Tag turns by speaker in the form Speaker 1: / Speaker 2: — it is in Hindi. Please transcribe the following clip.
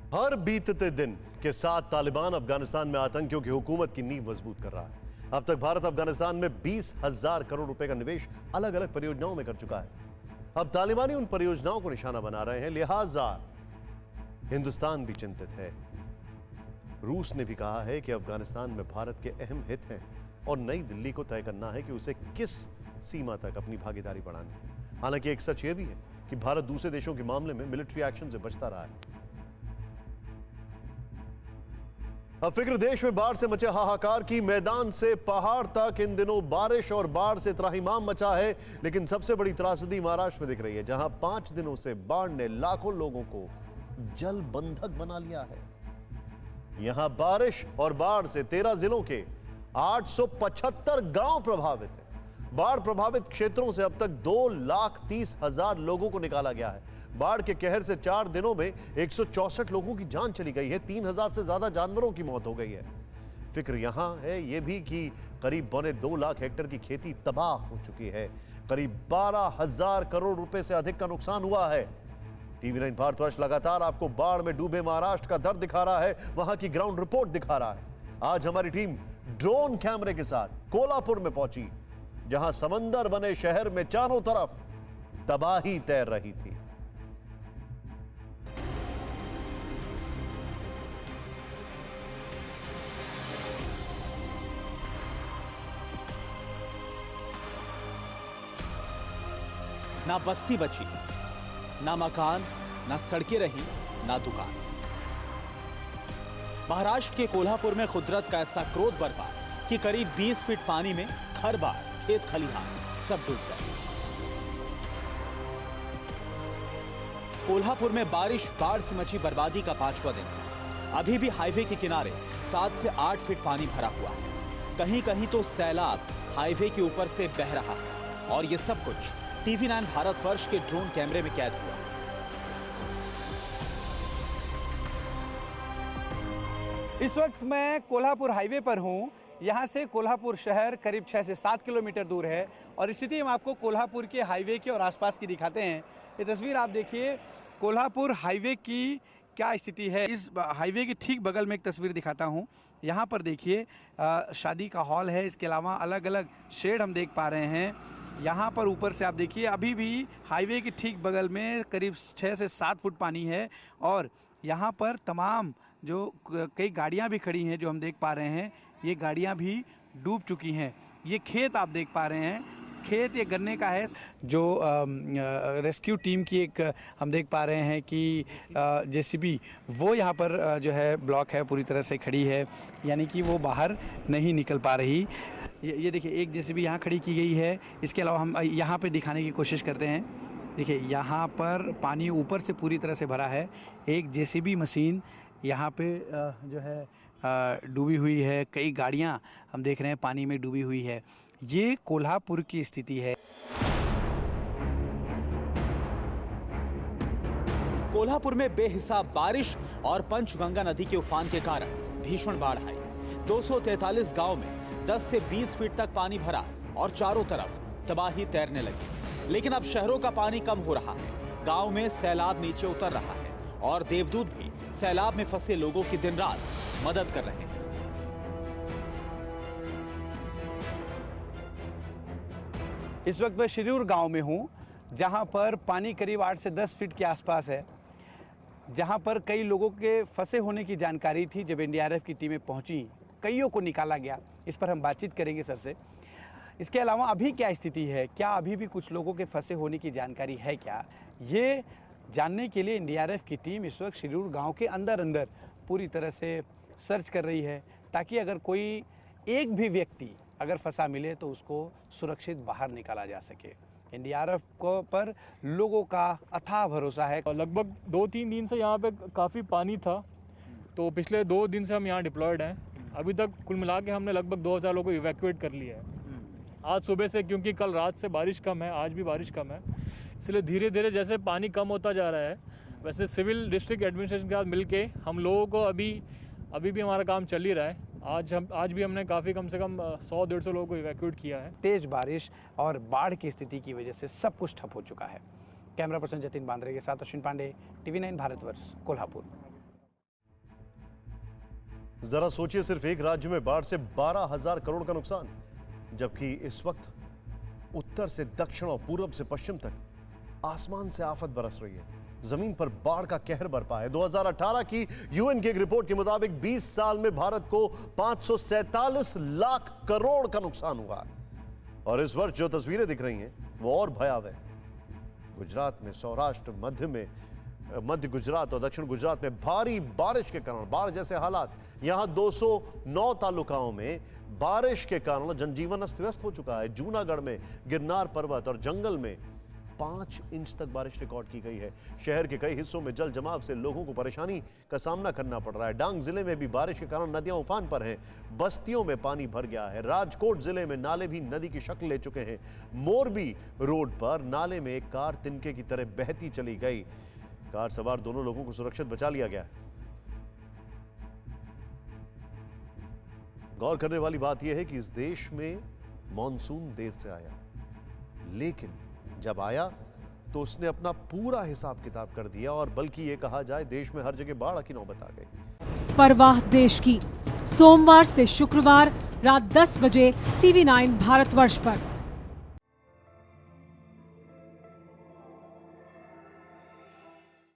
Speaker 1: हर बीतते दिन के साथ तालिबान अफगानिस्तान में आतंकियों की हुकूमत की नींव मजबूत कर रहा है। अब तक भारत अफगानिस्तान में 20,000 करोड़ रुपए का निवेश अलग अलग परियोजनाओं में कर चुका है। अब तालिबानी उन परियोजनाओं को निशाना बना रहे हैं, लिहाजा हिंदुस्तान भी चिंतित है। रूस ने भी कहा है कि अफगानिस्तान में भारत के अहम हित हैं और नई दिल्ली को तय करना है कि उसे किस सीमा तक अपनी भागीदारी बढ़ानी है। हालांकि एक सच यह भी है कि भारत दूसरे देशों के मामले में मिलिट्री एक्शन से बचता रहा है। अब फिक्र देश में बाढ़ से मचे हाहाकार की। मैदान से पहाड़ तक इन दिनों बारिश और बाढ़ से त्राहिमाम मचा है, लेकिन सबसे बड़ी त्रासदी महाराष्ट्र में दिख रही है, जहां 5 दिनों से बाढ़ ने लाखों लोगों को जल बंधक बना लिया है। यहां बारिश और बाढ़ से 13 जिलों के 875 गांव प्रभावित हैं। बाढ़ प्रभावित क्षेत्रों से अब तक 2,30,000 लोगों को निकाला गया है। बाढ़ के कहर से 4 दिनों में 164 लोगों की जान चली गई है। 3,000 से ज्यादा जानवरों की मौत हो गई है। फिक्र यहां है यह भी कि करीब 2.25 लाख हेक्टेयर की खेती तबाह हो चुकी है। करीब 12,000 करोड़ रुपए से अधिक का नुकसान हुआ है। TV9 भारतवर्ष लगातार आपको बाढ़ में डूबे महाराष्ट्र का दर्द दिखा रहा है, वहां की ग्राउंड रिपोर्ट दिखा रहा है। आज हमारी टीम ड्रोन कैमरे के साथ कोल्हापुर में पहुंची, जहां समंदर बने शहर में चारों तरफ तबाही तैर रही थी।
Speaker 2: ना बस्ती बची, ना मकान, ना सड़कें रही, ना दुकान। महाराष्ट्र के कोल्हापुर में कुदरत का ऐसा क्रोध बरपा कि करीब 20 फीट पानी में घर बार, खेत खलिहान सब डूब गए। कोल्हापुर में बारिश बाढ़ से मची बर्बादी का 5वां दिन। अभी भी हाईवे के किनारे 7 से 8 फीट पानी भरा हुआ है। कहीं कहीं तो सैलाब हाईवे के ऊपर से बह रहा है। और ये सब कुछ TV9 भारतवर्ष के ड्रोन कैमरे में कैद हुआ।
Speaker 3: इस वक्त मैं कोल्हापुर हाईवे पर हूं। यहां से कोल्हापुर शहर करीब 6 से 7 किलोमीटर दूर है और स्थिति हम आपको कोल्हापुर के हाईवे के और आसपास की दिखाते हैं। ये तस्वीर आप देखिए, कोल्हापुर हाईवे की क्या स्थिति है। इस हाईवे के ठीक बगल में एक तस्वीर दिखाता हूं। यहां पर देखिए शादी का हॉल है, इसके अलावा अलग अलग शेड हम देख पा रहे हैं। यहाँ पर ऊपर से आप देखिए अभी भी हाईवे के ठीक बगल में करीब 6 से 7 फुट पानी है और यहाँ पर तमाम जो कई गाड़ियाँ भी खड़ी हैं जो हम देख पा रहे हैं, ये गाड़ियाँ भी डूब चुकी हैं। ये खेत आप देख पा रहे हैं, खेत ये गन्ने का है। जो रेस्क्यू टीम की एक हम देख पा रहे हैं कि JCB वो यहाँ पर जो है ब्लॉक है, पूरी तरह से खड़ी है, यानी कि वो बाहर नहीं निकल पा रही। ये देखिए एक JCB यहाँ खड़ी की गई है। इसके अलावा हम यहाँ पे दिखाने की कोशिश करते हैं। देखिए यहाँ पर पानी ऊपर से पूरी तरह से भरा है। एक JCB मशीन यहाँ पे जो है डूबी हुई है। कई गाड़ियाँ हम देख रहे हैं पानी में डूबी हुई है। ये कोल्हापुर की स्थिति है।
Speaker 2: कोल्हापुर में बेहिसाब बारिश और पंचगंगा नदी के उफान के कारण भीषण बाढ़ आई। 243 गांव में 10 से 20 फीट तक पानी भरा और चारों तरफ तबाही तैरने लगी। लेकिन अब शहरों का पानी कम हो रहा है, गांव में सैलाब नीचे उतर रहा है और देवदूत भी सैलाब में फंसे लोगों की दिन रात मदद कर रहे हैं।
Speaker 3: इस वक्त मैं शिरूर गांव में हूं, जहां पर पानी करीब 8 से 10 फीट के आसपास है, जहां पर कई लोगों के फंसे होने की जानकारी थी। जब NDRF की टीमें पहुंची, कईयों को निकाला गया। इस पर हम बातचीत करेंगे सर से। इसके अलावा अभी क्या स्थिति है, क्या अभी भी कुछ लोगों के फंसे होने की जानकारी है क्या, ये जानने के लिए NDRF की टीम इस वक्त शिरूर गांव के अंदर पूरी तरह से सर्च कर रही है, ताकि अगर कोई एक भी व्यक्ति अगर फंसा मिले तो उसको सुरक्षित बाहर निकाला जा सके। NDRF को पर लोगों का अथाह भरोसा है।
Speaker 4: लगभग 2-3 दिन से यहाँ पे काफ़ी पानी था, तो पिछले 2 दिन से हम यहाँ डिप्लॉयड हैं। अभी तक कुल मिला के हमने लगभग 2,000 लोगों को इवैक्यूएट कर लिया है। आज सुबह से, क्योंकि कल रात से बारिश कम है, आज भी बारिश कम है, इसलिए धीरे धीरे जैसे पानी कम होता जा रहा है, वैसे सिविल डिस्ट्रिक्ट एडमिनिस्ट्रेशन के साथ मिलके हम लोगों को अभी भी हमारा काम चल ही रहा है। आज भी हमने काफ़ी कम से कम 100-150 लोगों को इवैक्यूएट किया है।
Speaker 3: तेज बारिश और बाढ़ की स्थिति की वजह से सब कुछ ठप हो चुका है। कैमरा पर्सन जतिन बांद्रे के साथ अश्विन पांडे, TV9 भारतवर्ष, कोल्हापुर।
Speaker 1: जरा सोचिए, सिर्फ एक राज्य में बाढ़ से 12,000 करोड़ का नुकसान, जबकि इस वक्त उत्तर से दक्षिण और पूरब से पश्चिम तक आसमान से आफत बरस रही है। जमीन पर बाढ़ का कहर बरपा है। 2018 की यूएन की एक रिपोर्ट के मुताबिक 20 साल में भारत को 547 लाख करोड़ का नुकसान हुआ है। और इस वर्ष जो तस्वीरें दिख रही हैं वो और भयावह है। गुजरात में, सौराष्ट्र, मध्य गुजरात और दक्षिण गुजरात में भारी बारिश के कारण बाढ़ जैसे हालात। यहां 209 तालुकाओं में बारिश के कारण जनजीवन अस्त व्यस्त हो चुका है। जूनागढ़ में गिरनार पर्वत और जंगल में 5 इंच तक बारिश रिकॉर्ड की गई है। शहर के कई हिस्सों में जल जमाव से लोगों को परेशानी का सामना करना पड़ रहा है। डांग जिले में भी बारिश के कारण नदियां उफान पर हैं। बस्तियों में पानी भर गया है। राजकोट जिले में नाले भी नदी की शक्ल ले चुके हैं। मोरबी रोड पर नाले में एक कार तिनके की तरह बहती चली गई। कार सवार दोनों लोगों को सुरक्षित बचा लिया गया। गौर करने वाली बात यह है कि इस देश में मॉनसून देर से आया, लेकिन जब आया तो उसने अपना पूरा हिसाब किताब कर दिया और बल्कि ये कहा जाए देश में हर जगह बाढ़ की नौबत आ गई।
Speaker 5: परवाह देश की, सोमवार से शुक्रवार रात 10 बजे TV9 भारतवर्ष पर।